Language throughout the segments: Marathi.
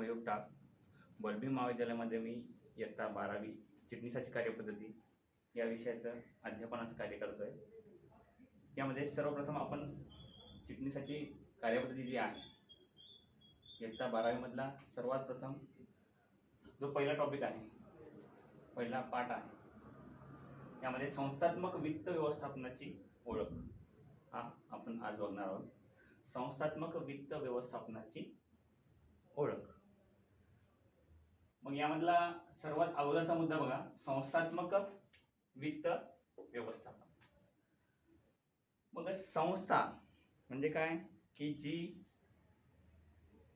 मयूर टाक बलभीम महाविद्यालयामध्ये मी इयत्ता 12वी चिटणीसाची कार्यपद्धती या विषयाचं अध्यापनाचं कार्य करतो आहे। यामध्ये सर्वप्रथम आपण चिटणीसाची कार्यपद्धती जी आहे इयत्ता 12वी मधला सर्वात प्रथम जो पहिला टॉपिक आहे, पहिला पाठ आहे, यामध्ये संस्थात्मक वित्त व्यवस्थापनाची ओळख हा आपण आज बघणार आहोत। संस्थात्मक वित्त व्यवस्थापनाची ओळख। मग यामधला सर्वात अगोदरचा मुद्दा बघा, संस्थात्मक वित्त व्यवस्थापन। मग संस्था म्हणजे काय की जी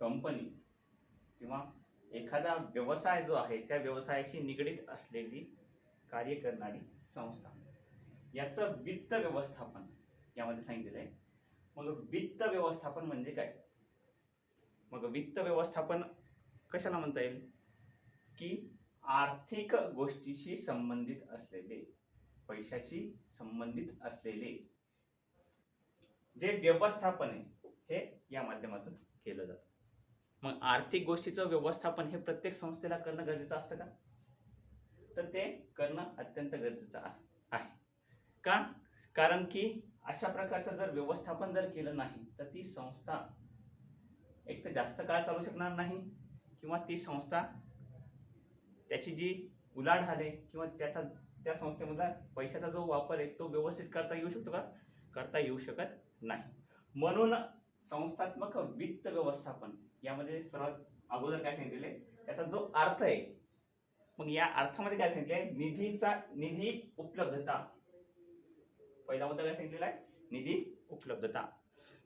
कंपनी किंवा एखादा व्यवसाय जो आहे त्या व्यवसायाशी निगडित असलेली कार्य करणारी संस्था, याचं वित्त व्यवस्थापन यामध्ये सांगितलेलं आहे। मग वित्त व्यवस्थापन म्हणजे काय? मग वित्त व्यवस्थापन कशाला म्हणता येईल की आर्थिक गोष्टीशी संबंधित असलेले, पैशाशी संबंधित असलेले जे व्यवस्थापन आहे हे या माध्यमातून केलं जातं। मग आर्थिक गोष्टीचं व्यवस्थापन हे प्रत्येक संस्थेला करणं गरजेचं असतं का? तर ते करणं अत्यंत गरजेचं आहे। का? कारण की अशा प्रकारचं जर व्यवस्थापन जर केलं नाही तर ती संस्था एक तर जास्त काळ चालू शकणार नाही, किंवा ती संस्था त्याची जी उलाढाल आहे किंवा त्या संस्थेमधला पैशाचा जो वापर आहे तो व्यवस्थित करता येऊ शकतो का? करता येऊ शकत नाही। म्हणून संस्थात्मक वित्त व्यवस्थापन यामध्ये सर्वात अगोदर काय सांगितलेले, त्याचा जो अर्थ आहे, मग या अर्थामध्ये काय सांगितले, निधी उपलब्धता। पहिला मुद्दा काय सांगितलेला आहे, निधी उपलब्धता।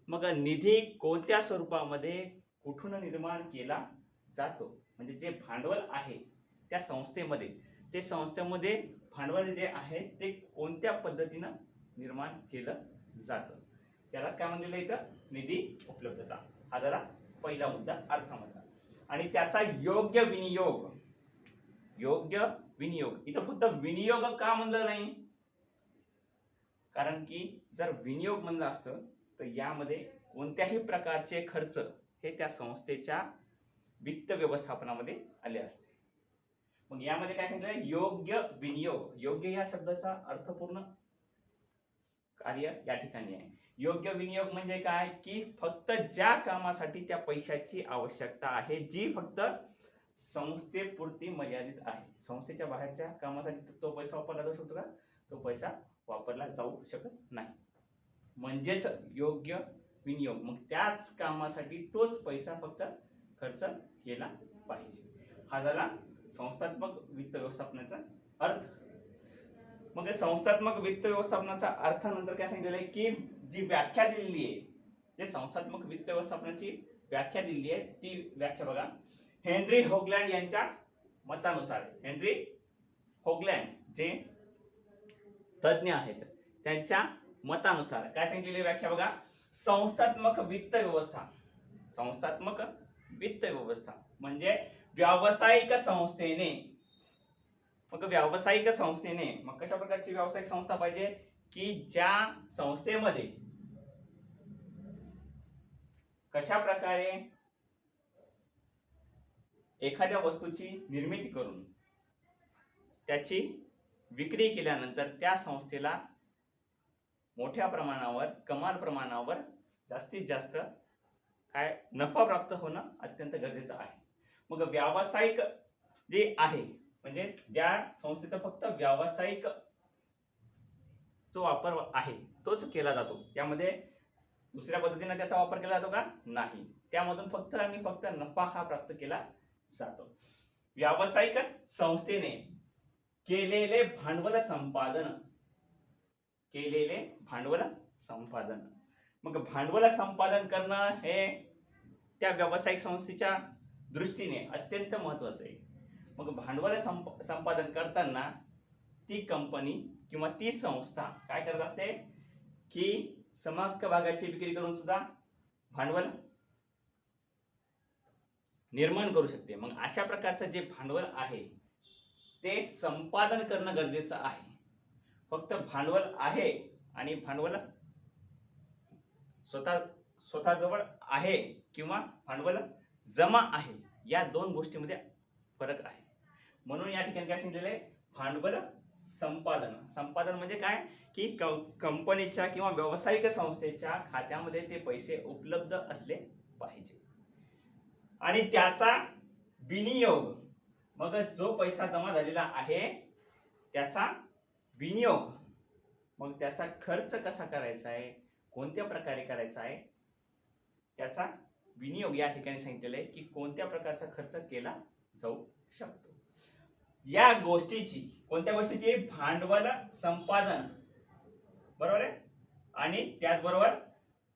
मग निधी कोणत्या स्वरूपामध्ये कुठून निर्माण केला जातो, म्हणजे जे भांडवल आहे त्या संस्थेमध्ये, ते संस्थेमध्ये भांडवल जे आहे ते कोणत्या पद्धतीनं निर्माण केलं जातं, त्यालाच काय म्हणलेलं आहे इथं, निधी उपलब्धता। हा जरा पहिला मुद्दा अर्थामधला। आणि त्याचा योग्य विनियोग, योग्य विनियोग, इथं फक्त विनियोग का म्हणलं नाही, कारण की जर विनियोग म्हणलं असतं तर यामध्ये कोणत्याही प्रकारचे खर्च हे त्या संस्थेच्या वित्त व्यवस्थापनामध्ये आले असते। मग यामध्ये काय सांगितलं, योग्य विनियोग। योग्य या शब्दाचा अर्थपूर्ण कार्य या ठिकाणी आहे। योग्य विनियोग म्हणजे काय की फक्त ज्या कामासाठी त्या पैशाची आवश्यकता आहे, जी फक्त संस्थेपुरती मर्यादित आहे, संस्थेच्या बाहेरच्या कामासाठी तो पैसा वापरला जाऊ शकतो का? तो पैसा वापरला जाऊ शकत नाही। म्हणजेच योग्य विनियोग, मग त्याच कामासाठी तोच पैसा फक्त खर्च केला पाहिजे। हा झाला संस्थात्मक वित्त व्यवस्थापनाचा अर्थ। मग संस्थात्मक वित्त व्यवस्थापनाचा अर्थानंतर काय सांगितलेलं आहे की जी व्याख्या दिलेली आहे, जे संस्थात्मक वित्त व्यवस्थापनाची व्याख्या दिलेली आहे, ती व्याख्या बघा, हेनरी होगलँड यांच्या मतानुसार। हेनरी होगलँड जे तज्ञ आहेत त्यांच्या मतानुसार काय सांगितलेली व्याख्या बघा, संस्थात्मक वित्त व्यवस्था। संस्थात्मक वित्त व्यवस्था म्हणजे व्यावसायिक संस्थेने, मग व्यावसायिक संस्थेने, मग कशा प्रकारची व्यावसायिक संस्था पाहिजे की ज्या संस्थेमध्ये कशा प्रकारे एखाद्या वस्तूची निर्मिती करून त्याची विक्री केल्यानंतर त्या संस्थेला मोठ्या प्रमाणावर, कमाल प्रमाणावर जास्तीत जास्त काय नफा प्राप्त होणं अत्यंत गरजेचं आहे। मग व्यावसायिक जे आहे म्हणजे ज्या संस्थेचा फक्त व्यावसायिक जो वापर आहे तोच केला जातो, त्यामध्ये दुसऱ्या पद्धतीने त्याचा वापर केला जातो का? नाही, त्यामधून फक्त आणि फक्त नफा हा प्राप्त केला जातो। व्यावसायिक संस्थेने केलेले भांडवल संपादन, केलेले भांडवल संपादन, मग भांडवल संपादन करणं हे त्या व्यावसायिक संस्थेच्या दृष्टीने अत्यंत महत्त्वाचं आहे। मग भांडवल संपादन करताना ती कंपनी किंवा ती संस्था काय करत असते की समहक्क भागाची विक्री करून सुद्धा भांडवल निर्माण करू शकते। मग अशा प्रकारचं जे भांडवल आहे ते संपादन करणं गरजेचं आहे। फक्त भांडवल आहे आणि भांडवल स्वतःजवळ आहे किंवा भांडवल जमा आहे या दोन गोष्टीमध्ये फरक आहे. म्हणून या ठिकाणी काय सांगितलेलं आहे, भांडवल संपादन. संपादन म्हणजे काय की कंपनीच्या किंवा व्यावसायिक संस्थेच्या खात्यामध्ये ते पैसे उपलब्ध असले पाहिजे आणि त्याचा विनियोग, मग जो पैसा जमा झालेला आहे त्याचा विनियोग, मग त्याचा खर्च कसा करायचा आहे, कोणत्या प्रकारे करायचा आहे, त्याचा विनियोग या ठिकाणी सांगितलेलं आहे की कोणत्या प्रकारचा खर्च केला जाऊ शकतो. या गोष्टीची, कोणत्या गोष्टीची, भांडवल संपादन, बरोबर आहे, आणि त्याचबरोबर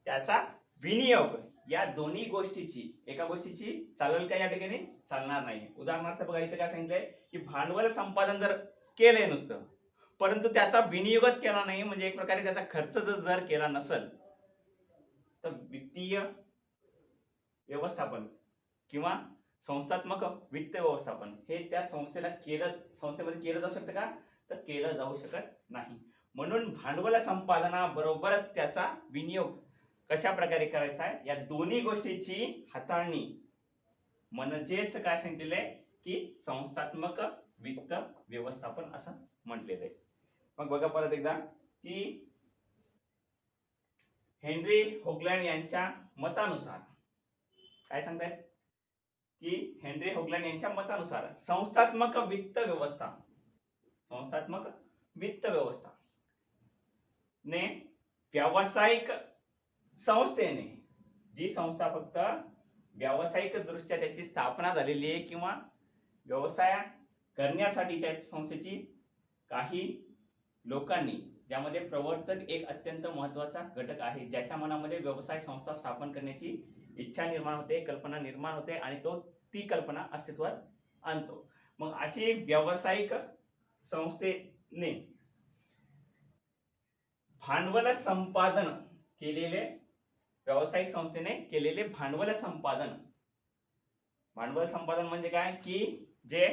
त्याचा विनियोग, या दोन्ही गोष्टीची, एका गोष्टीची चालेल का या ठिकाणी, चालणार नाही. उदाहरणार्थ बघा इथे काय सांगितलंय की भांडवल संपादन जर केलंय नुसतं परंतु त्याचा विनियोगच केला नाही, म्हणजे एक प्रकारे त्याचा खर्च जर केला नसेल तर वित्तीय व्यवस्थापन किंवा संस्थात्मक वित्त व्यवस्थापन हे त्या संस्थेमध्ये केलं जाऊ शकतं का, तर केलं जाऊ शकत नाही. म्हणून भांडवल संपादनाबरोबरच त्याचा विनियोग कशा प्रकारे करायचा आहे या दोन्ही गोष्टीची हाताळणी म्हणजेच काय सांगितलेलं आहे की संस्थात्मक वित्त व्यवस्थापन असं म्हटलेलं आहे. मग बघा परत एकदा की हेनरी होगलँड यांच्या मतानुसार काय सांगतायत की हेनरी होगलँड यांच्या मतानुसार संस्थात्मक वित्त व्यवस्था ने व्यावसायिक संस्थेने, जी संस्था फक्त व्यावसायिक दृष्ट्या त्याची स्थापना झालेली आहे किंवा व्यवसाय करण्यासाठी त्या संस्थेची काही लोकांनी, ज्यामध्ये प्रवर्तक एक अत्यंत महत्त्वाचा घटक आहे, ज्याच्या मनामध्ये व्यवसाय संस्था स्थापन करण्याची इच्छा निर्माण होते, कल्पना निर्माण होते आणि तो ती कल्पना अस्तित्वात आणतो. मग अशी व्यावसायिक संस्थेने भांडवल संपादन केलेले, व्यावसायिक संस्थेने केलेले भांडवल संपादन म्हणजे काय की जे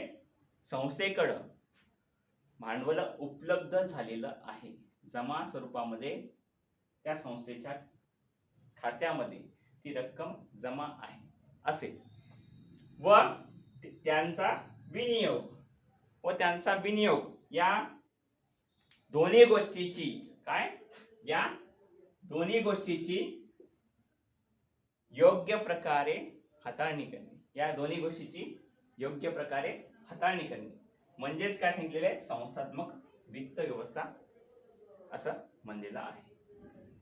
संस्थेकडं भांडवल उपलब्ध झालेलं आहे, जमा स्वरूपामध्ये त्या संस्थेच्या खात्यामध्ये ती रक्कम जमा आहे असे, व त्यांचा विनियोग या दोन्ही गोष्टीची योग्य प्रकारे हाताळणी करणे, म्हणजेच काय सांगितलेलं आहे, संस्थात्मक वित्त व्यवस्था असं म्हणलेलं आहे.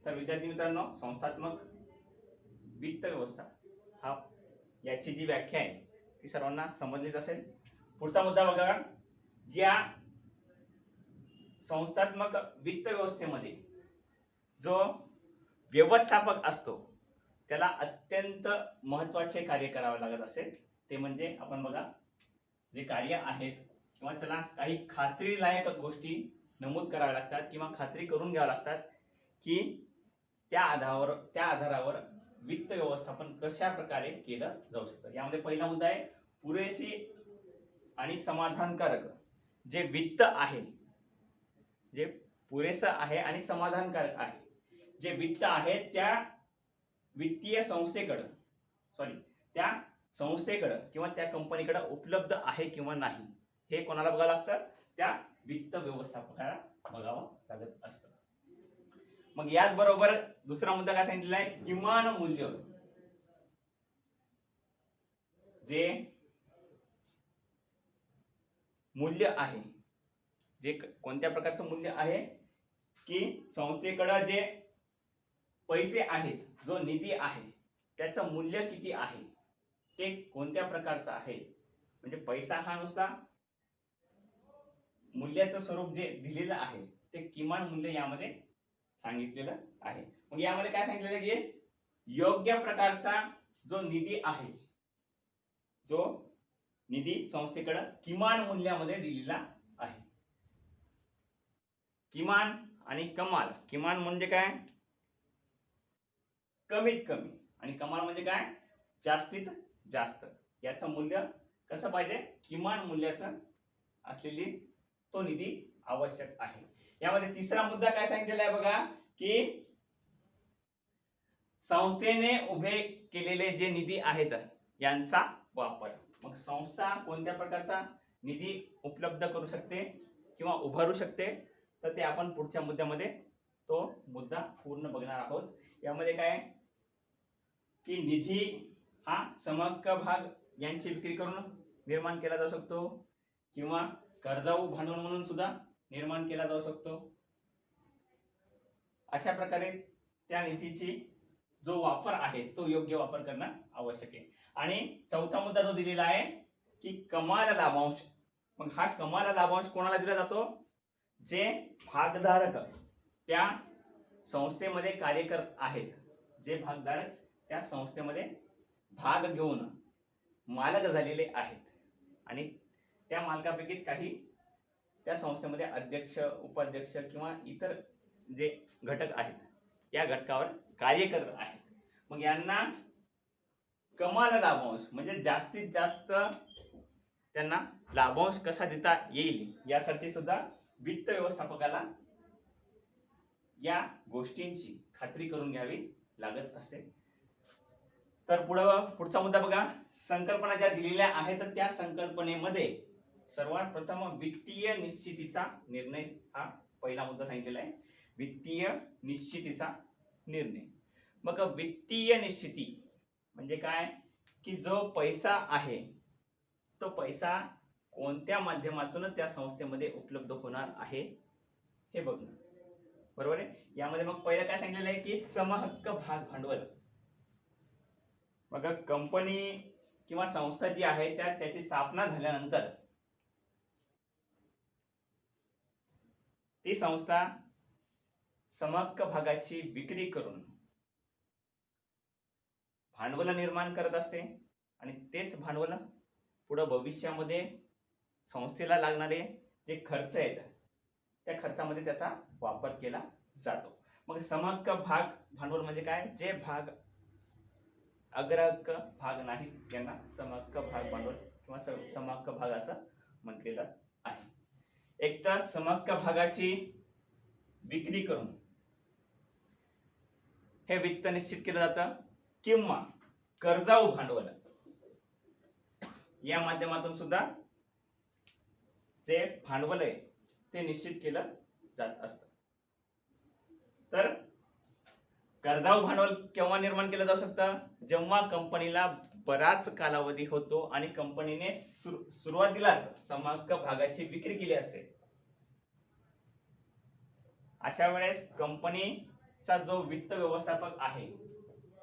तर विद्यार्थी मित्रांनो, संस्थात्मक वित्त व्यवस्था हा याची जी व्याख्या आहे ती सर्वांना समजलीच असेल. पुढचा मुद्दा बघा, या संस्थात्मक वित्त व्यवस्थेमध्ये जो व्यवस्थापक असतो त्याला अत्यंत महत्त्वाचे कार्य करावे लागत असेल, ते म्हणजे आपण बघा जे कार्य आहेत किंवा त्याला काही खात्रीलायक गोष्टी नमूद कराव्या लागतात किंवा खात्री करून घ्याव्या लागतात की त्या आधारावर वित्त व्यवस्थापन कशा प्रकारे केलं जाऊ शकतं. यामध्ये पहिला मुद्दा आहे पुरेशी आणि समाधानकारक जे वित्त आहे, जे पुरेसं आहे आणि समाधानकारक आहे, जे वित्त आहे त्या वित्तीय त्या संस्थेकडं किंवा त्या कंपनीकडे उपलब्ध आहे किंवा नाही हे कोणाला बघावं लागतं, त्या वित्त व्यवस्थापकाला बघावं लागत असतं. मग याच बरोबर दुसरा मुद्दा काय सांगितलेला आहे, किमान मूल्य, जे मूल्य आहे, जे कोणत्या प्रकारचं मूल्य आहे की संस्थेकडे जे पैसे आहेत, जो निधी आहे त्याचं मूल्य किती आहे, ते कोणत्या प्रकारचं आहे, म्हणजे पैसा हा नुसता मूल्याचं स्वरूप जे दिलेलं आहे ते किमान मूल्य यामध्ये सांगितलेलं आहे. मग यामध्ये काय सांगितलेलं आहे की योग्य प्रकारचा जो निधी आहे, जो निधी संस्थेकडे किमान मूल्यामध्ये दिलेला आहे. किमान आणि कमाल, किमान म्हणजे काय कमीत कमी आणि कमाल म्हणजे काय जास्तीत जास्त, याचं मूल्य कसं पाहिजे, किमान मूल्याचं असलेली तो निधी आवश्यक आहे. यामध्ये तिसरा मुद्दा काय सांगितलेला आहे बघा की संस्थेने उभे केलेले जे निधी आहेत यांचा वापर, संस्था कोणत्या प्रकारचा निधी उपलब्ध करू शकते किंवा उभारू शकते, तर ते आपण पुढच्या मुद्द्यामध्ये तो मुद्दा पूर्ण बघणार आहोत. यामध्ये काय की निधी हा समहक्क भाग यांची विक्री करून निर्माण केला जाऊ शकतो किंवा कर्जाऊ भांडवल म्हणून सुद्धा निर्माण केला जाऊ शकतो. अशा प्रकारे त्या निधीची जो वापर आहे तो योग्य वापर करणं आवश्यक आहे. आणि चौथा मुद्दा जो दिलेला आहे की कमाल लाभांश. मग हा कमाल लाभांश कोणाला दिला जातो? जे भागधारक त्या संस्थेमध्ये कार्य करत आहेत, जे भागधारक त्या संस्थेमध्ये भाग घेऊन मालक झालेले आहेत आणि त्या मालकापैकीच काही त्या संस्थेमध्ये अध्यक्ष, उपाध्यक्ष किंवा इतर जे घटक आहेत या घटकावर कार्य करत आहेत. मग यांना कमाल लाभांश म्हणजे जास्तीत जास्त त्यांना लाभांश कसा देता येईल यासाठी सुद्धा वित्त व्यवस्थापकाला या गोष्टींची खात्री करून घ्यावी लागत असते. तर पुढचा मुद्दा बघा, संकल्पना ज्या दिलेल्या आहेत त्या संकल्पनेमध्ये सर्वात प्रथम वित्तीय निश्चितीचा निर्णय हा पहिला मुद्दा सांगितलेला आहे. वित्तीय निश्चितीचा निर्णय. मग वित्तीय निश्चिती म्हणजे काय की जो पैसा आहे तो पैसा कोणत्या माध्यमातून त्या संस्थेमध्ये उपलब्ध होणार आहे हे बघणं. बरोबर आहे. यामध्ये मग पहिलं काय सांगितलेलं आहे की समहक्क भाग भांडवल. मग कंपनी किंवा संस्था जी आहे त्याची स्थापना झाल्यानंतर ती संस्था समहक्क भागाची विक्री करून भांडवल निर्माण करत असते आणि तेच भांडवल पुढे भविष्यामध्ये संस्थेला लागणारे जे खर्च आहेत त्या खर्चामध्ये त्याचा वापर केला जातो. मग समहक्क भाग भांडवल म्हणजे काय? जे भाग अग्रहक्क भाग नाही यांना समहक्क भाग भांडवल किंवा समहक्क भाग असं म्हटलेलं आहे. एक तर समहक्क भागाची विक्री करून हे वित्त निश्चित केलं जातं किंवा कर्जाऊ भांडवल या माध्यमातून सुद्धा जे भांडवल आहे ते निश्चित केलं जात असतं. तर कर्जाऊ भांडवल केव्हा निर्माण केलं जाऊ शकतं? जेव्हा कंपनीला बराच कालावधी होतो आणि कंपनीने सुरुवातीलाच समहक्क भागाची विक्री केली असते. अशा वेळेस कंपनीचा जो वित्त व्यवस्थापक आहे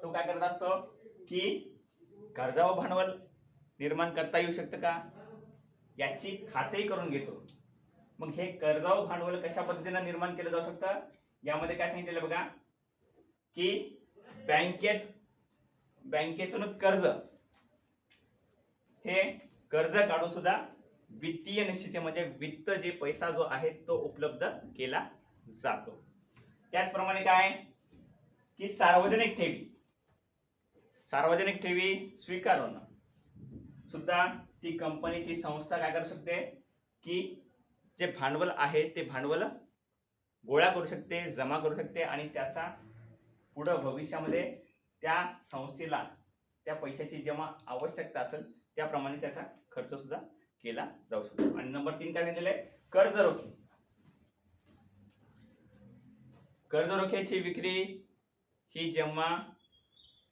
तो काय करत असतो की कर्जाऊ भांडवल निर्माण करता येऊ शकतं का याची खात्री करून घेतो. मग हे कर्जाऊ भांडवल कशा पद्धतीने निर्माण केलं जाऊ शकतं? यामध्ये काय सांगितलेलं बघा की बँकेतून कर्ज हे कर्ज काढून सुद्धा वित्तीय निश्चितीमध्ये वित्त जे पैसा जो आहे तो उपलब्ध केला जातो. त्याचप्रमाणे काय की सार्वजनिक ठेवी स्वीकारून सुद्धा ती कंपनी ती संस्था काय करू शकते की जे भांडवल आहे ते भांडवल गोळा करू शकते, जमा करू शकते आणि त्याचा पुढे भविष्यामध्ये त्या संस्थेला त्या पैशाची जेव्हा आवश्यकता असेल त्याप्रमाणे त्याचा खर्च सुद्धा केला जाऊ शकतो. आणि नंबर 3 काय दिलेलं आहे? कर्जरोखे. कर्जरोख्याची विक्री ही जेव्हा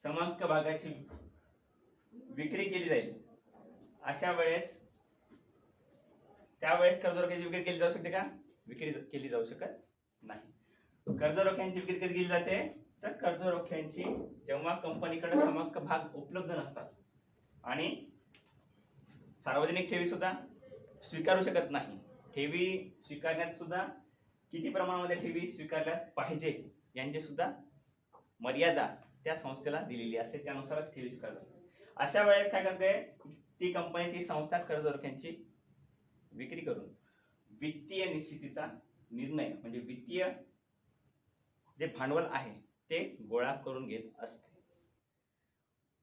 समहक्क भागाची विक्री केली जाईल अशा वेळेस त्यावेळेस कर्जरोख्याची विक्री केली जाऊ शकते का? विक्री केली जाऊ शकत नाही. कर्जरोख्यांची विक्री कधी केली जाते? तर कर्जरोख्यांची जेव्हा कंपनीकडे समहक्क भाग उपलब्ध नसतात आणि सार्वजनिक ठेवी सुद्धा स्वीकारू शकत नाही. ठेवी स्वीकारण्यात सुद्धा किती प्रमाणामध्ये ठेवी स्वीकारल्या पाहिजे यांची सुद्धा मर्यादा त्या संस्थेला दिलेली असते, त्यानुसारच ठेवी स्वीकारत असते. अशा वेळेस काय करते ती कंपनी ती संस्था कर्जरोख्यांची विक्री करून वित्तीय निश्चितीचा निर्णय म्हणजे वित्तीय जे भांडवल आहे ते गोळा करून घेत असते.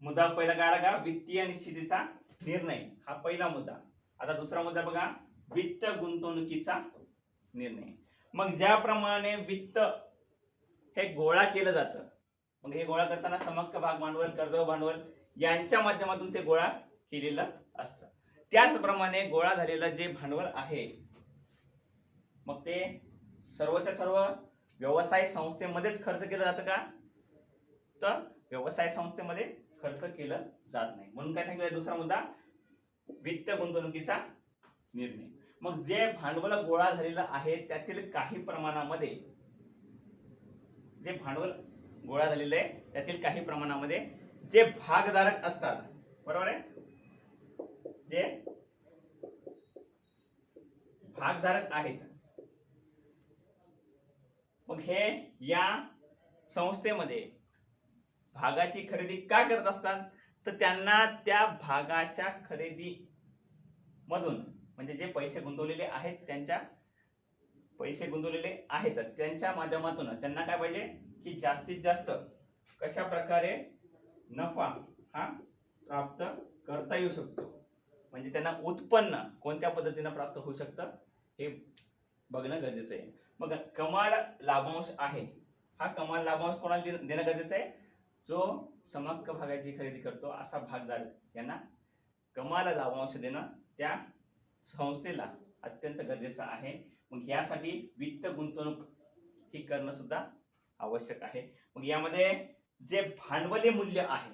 मुद्दा पहिला काय आला का? वित्तीय निश्चितीचा निर्णय हा पहिला मुद्दा. आता दुसरा मुद्दा बघा, वित्त गुंतवणुकीचा निर्णय. मग ज्याप्रमाणे वित्त हे गोळा केलं जातं, मग हे गोळा करताना समहक्क भाग भांडवल, कर्जाऊ भांडवल यांच्या माध्यमातून ते गोळा केलेलं असतं. त्याचप्रमाणे गोळा झालेलं जे भांडवल आहे मग ते सर्वच्या सर्व व्यवसाय संस्थेमध्येच खर्च केलं जातं का? तर व्यवसाय संस्थेमध्ये खर्च केलं जात नाही. म्हणून काय सांगितलं दुसरा मुद्दा, वित्त गुंतवणुकीचा निर्णय. मग जे भांडवल गोळा झालेलं आहे त्यातील काही प्रमाणामध्ये, जे भांडवल गोळा झालेलं आहे त्यातील काही प्रमाणामध्ये जे भागधारक असतात, बरोबर आहे, जे भागधारक आहेत, मग हे या संस्थेमध्ये भागाची खरेदी का करत असतात? तर त्यांना त्या भागाच्या खरेदी मधून, म्हणजे जे पैसे गुंतवलेले आहेत त्यांच्या माध्यमातून त्यांना काय पाहिजे की जास्तीत जास्त कशा प्रकारे नफा हा प्राप्त करता येऊ शकतो, म्हणजे त्यांना उत्पन्न कोणत्या पद्धतीने प्राप्त होऊ शकतं हे बघणं गरजेचं आहे. मग कमाल लाभांश आहे, हा कमाल लाभांश कोणाला देणं गरजेचं आहे? जो समहक्क भागाची खरेदी करतो असा भागधारक यांना कमाल लाभांश देणं त्या संस्थेला अत्यंत गरजेचं आहे. मग यासाठी वित्त गुंतवणूक ही करणं सुद्धा आवश्यक आहे. मग यामध्ये जे भांडवली मूल्य आहे,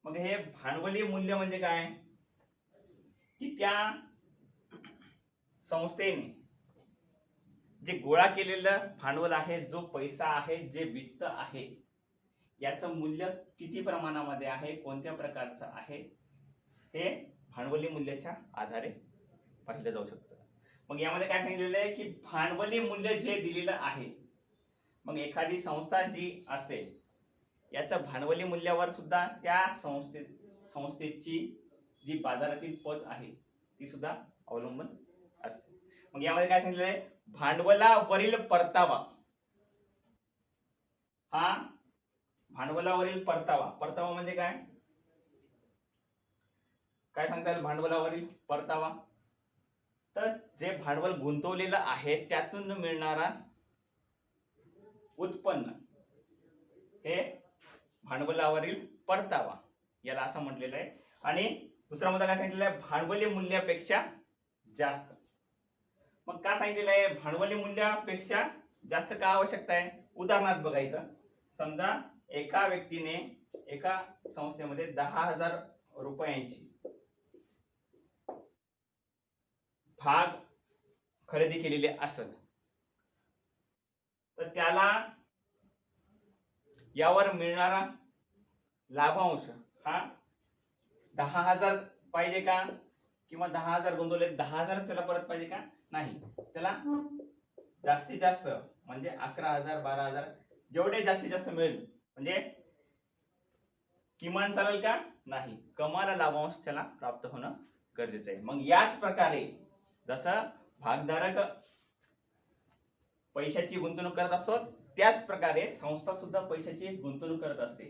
मग हे भांडवली मूल्य म्हणजे काय की त्या संस्थेने जे गोळा केलेलं भांडवल आहे, जो पैसा आहे, जे वित्त आहे, याचं मूल्य किती प्रमाणामध्ये आहे, कोणत्या प्रकारचं आहे, हे भांडवली मूल्याच्या आधारे पाहिलं जाऊ शकतं. मग यामध्ये काय सांगितलेलं आहे की भांडवली मूल्य जे दिलेलं आहे, मग एखादी संस्था जी असते याच्या भांडवली मूल्यावर सुद्धा त्या संस्थेची जी बाजारातील पत आहे ती सुद्धा अवलंबून असते. मग यामध्ये काय सांगितलेलं आहे, भांडवलावरील परतावा, हा भांडवलावरील परतावा म्हणजे काय सांगता येईल? भांडवलावरील परतावा तर जे भांडवल गुंतवलेलं आहे त्यातून मिळणारा उत्पन्न हे भांडवलावरील परतावा याला असं म्हटलेलं आहे. आणि दुसरा मुद्दा काय सांगितलेला आहे? भांडवली मूल्यापेक्षा जास्त. मग का सांगितलेलं आहे भांडवली मूल्यापेक्षा जास्त का आवश्यकता आहे? उदाहरणार्थ बघा, इथं समजा एका व्यक्तीने एका संस्थेमध्ये 10,000 रुपयांची भाग खरेदी केलेले असेल तर त्याला यावर मिळणारा लाभांश हा 10,000 पाहिजे का? किंवा 10,000 गुंतवले 10,000 त्याला परत पाहिजे का? नाही, त्याला जास्तीत जास्त म्हणजे 11,000 12,000 जेवढे जास्तीत जास्त मिळेल म्हणजे किमान चालेल का? नाही, कमाल लाभांश त्याला प्राप्त होणं गरजेचं आहे. मग याच प्रकारे जसं भागधारक पैशाची गुंतवणूक करत असतो त्याच प्रकारे संस्था सुद्धा पैशाची गुंतवणूक करत असते.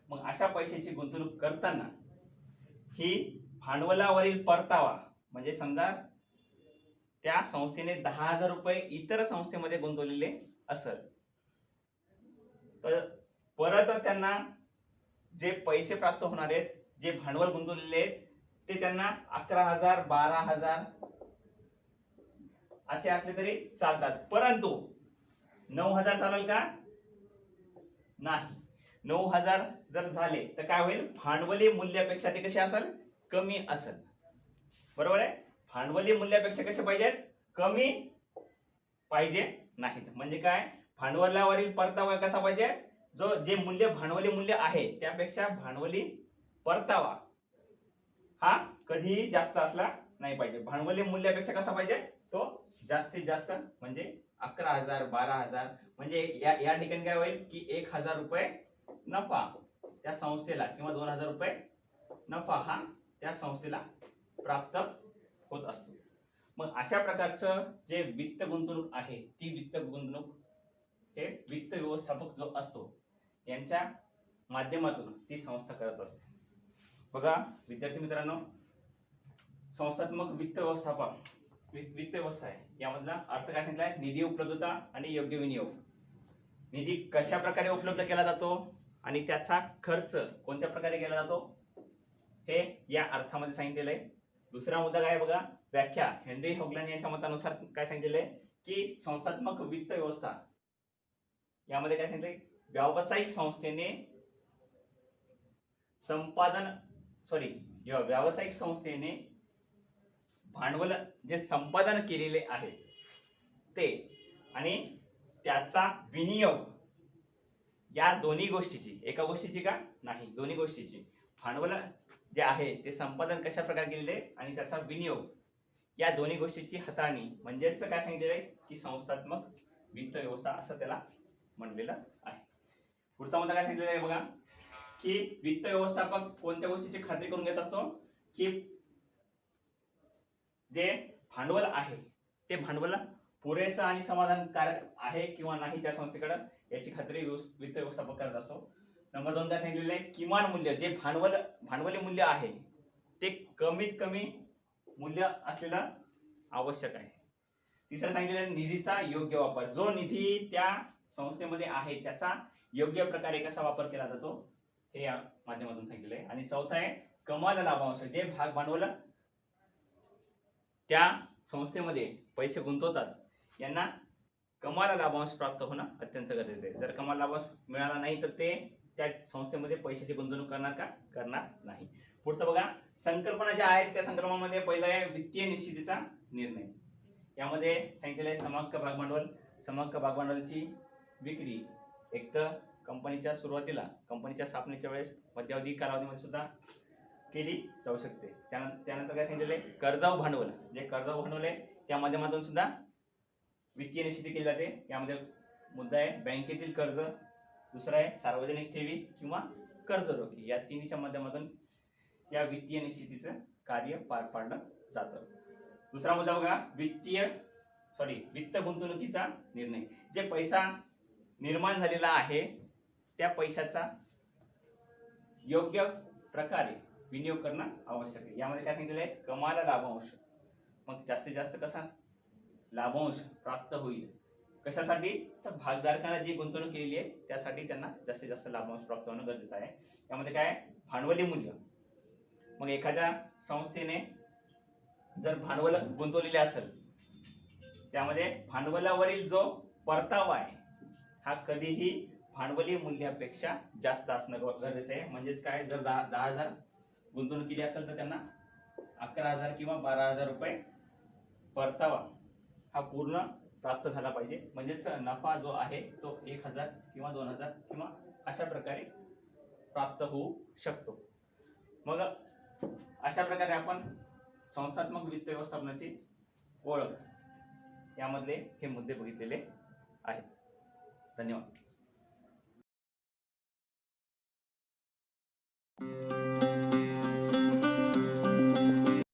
मग अशा पैशाची गुंतवणूक करताना ही भांडवलावरील परतावा म्हणजे समजा त्या संस्थेने 10,000 रुपये इतर संस्थेमध्ये गुंतवलेले असेल तर परत त्यांना जे पैसे प्राप्त होणार आहेत, जे भांडवल गुंतवलेले आहेत ते त्यांना 11,000 12,000 असे असले तरी चालतात, परंतु 9,000 चालेल का? नाही, 9,000 जर झाले तर काय होईल? भांडवली मूल्यापेक्षा ते कसे असेल? कमी असेल, बरोबर आहे. भांडवली मूल्यापेक्षा कसे पाहिजेत? कमी पाहिजे नाहीत. म्हणजे काय? भांडवलावरील परतावा कसा पाहिजे? जे मूल्य भांडवली मूल्य आहे त्यापेक्षा भांडवली परतावा हा कधीही जास्त असला नाही पाहिजे. भांडवली मूल्यापेक्षा कसा पाहिजे? तो जास्तीत जास्त म्हणजे 11,000 12,000 म्हणजे या ठिकाणी काय होईल की 1,000 रुपये नफा त्या संस्थेला किंवा 2,000 रुपये नफा हा त्या संस्थेला प्राप्त होत असतो. मग अशा प्रकारचं जे वित्त गुंतवणूक आहे ती वित्त गुंतवणूक हे वित्त व्यवस्थापक जो असतो यांच्या माध्यमातून ती संस्था करत असते. बघा विद्यार्थी मित्रांनो, संस्थात्मक वित्त व्यवस्था आहे यामधला अर्थ काय सांगितलाय? निधी उपलब्धता आणि योग्य विनियोग. निधी कशा प्रकारे उपलब्ध केला जातो आणि त्याचा खर्च कोणत्या प्रकारे केला जातो हे या अर्थामध्ये सांगितलेलं आहे. दुसरा मुद्दा काय आहे बघा, व्याख्या. हेनरी हॉगलँड यांच्या मतानुसार काय सांगितलेलं आहे की संस्थात्मक वित्त व्यवस्था यामध्ये काय सांगितलंय, व्यावसायिक संस्थेने व्यावसायिक संस्थेने भांडवल जे संपादन केलेले आहे ते आणि त्याचा विनियोग या दोन्ही गोष्टीची, एका गोष्टीची का नाही, दोन्ही गोष्टीची, भांडवल जे आहे ते संपादन कशा प्रकारे केलेले आणि त्याचा विनियोग या दोन्ही गोष्टीची हाताळणी म्हणजेच काय सांगितलेलं आहे की संस्थात्मक वित्त व्यवस्था असं त्याला म्हणलेलं आहे. पुढचा मुद्दा काय सांगितलेला आहे बघा की वित्त व्यवस्थापक कोणत्या गोष्टीची खात्री करून घेत असतो की जे भांडवल आहे ते भांडवल पुरेसं आणि समाधानकारक आहे किंवा नाही त्या संस्थेकडे याची खात्री वित्त व्यवस्थापक करत असतो. नंबर 2 काय सांगितलेलं आहे, किमान मूल्य जे भांडवली मूल्य आहे ते कमीत कमी मूल्य असलेलं आवश्यक आहे. तिसरं सांगितलेलं आहे, निधीचा योग्य वापर, जो निधी त्या संस्थेमध्ये आहे त्याचा योग्य प्रकारे कसा वापर केला जातो हे या माध्यमातून सांगितलेलं आहे. आणि चौथा आहे, कमाल लाभांश, जे भाग भांडवल त्या संस्थेमध्ये पैसे गुंतवतात यांना कमाल लाभांश प्राप्त होणं अत्यंत गरजेचं आहे. जर कमाल लाभांश मिळाला नाही तर ते त्या संस्थेमध्ये पैशाची गुंतवणूक करणार नाही. पुढचं बघा, संकल्पना ज्या आहेत त्या संकल्पनामध्ये पहिला आहे वित्तीय निश्चितीचा निर्णय. यामध्ये सांगितलेलं आहे समहक्क भाग भांडवलाची विक्री एक तर कंपनीच्या सुरुवातीला, कंपनीच्या स्थापनेच्या वेळेस, मध्यावधी कालावधीमध्ये सुद्धा केली जाऊ शकते. त्यानंतर काय सांगितलेलं आहे, कर्जाऊ भांडवल, जे कर्जाऊ भांडवल आहे त्या माध्यमातून सुद्धा वित्तीय निश्चिती केली जाते. यामध्ये मुद्दा आहे बँकेतील कर्ज, दुसरा आहे सार्वजनिक ठेवी किंवा कर्ज रोखे, या तिन्हीच्या माध्यमातून या वित्तीय निश्चितीचं कार्य पार पाडलं जातं. दुसरा मुद्दा बघा, वित्त गुंतवणुकीचा निर्णय, जे पैसा निर्माण झालेला आहे त्या पैशाचा योग्य प्रकारे विनियोग करणं आवश्यक आहे. यामध्ये काय सांगितलेलं आहे, कमाल लाभांश, मग जास्तीत जास्त कसा लाभांश प्राप्त होईल, कशासाठी तर भागधारकांना जी गुंतवणूक केलेली आहे त्यासाठी त्यांना जास्तीत जास्त लाभांश प्राप्त होणं गरजेचं आहे. यामध्ये काय, भांडवली मूल्य, मग एखाद्या संस्थेने जर भांडवल गुंतवलेले असेल त्यामध्ये भांडवलावरील जो परतावा आहे हा कधीही भांडवली मूल्यापेक्षा जास्त असणं गरजेचं आहे. म्हणजेच काय, जर 10,000 गुंतवणूक केली असेल तर त्यांना 11,000 किंवा 12,000 रुपये परतावा हा पूर्ण प्राप्त झाला पाहिजे. म्हणजेच नफा जो आहे तो 1,000 किंवा 2,000 किंवा अशा प्रकारे प्राप्त होऊ शकतो. मग अशा प्रकारे आपण संस्थात्मक वित्त व्यवस्थापनाची ओळख यामधले हे मुद्दे बघितलेले आहेत. धन्यवाद.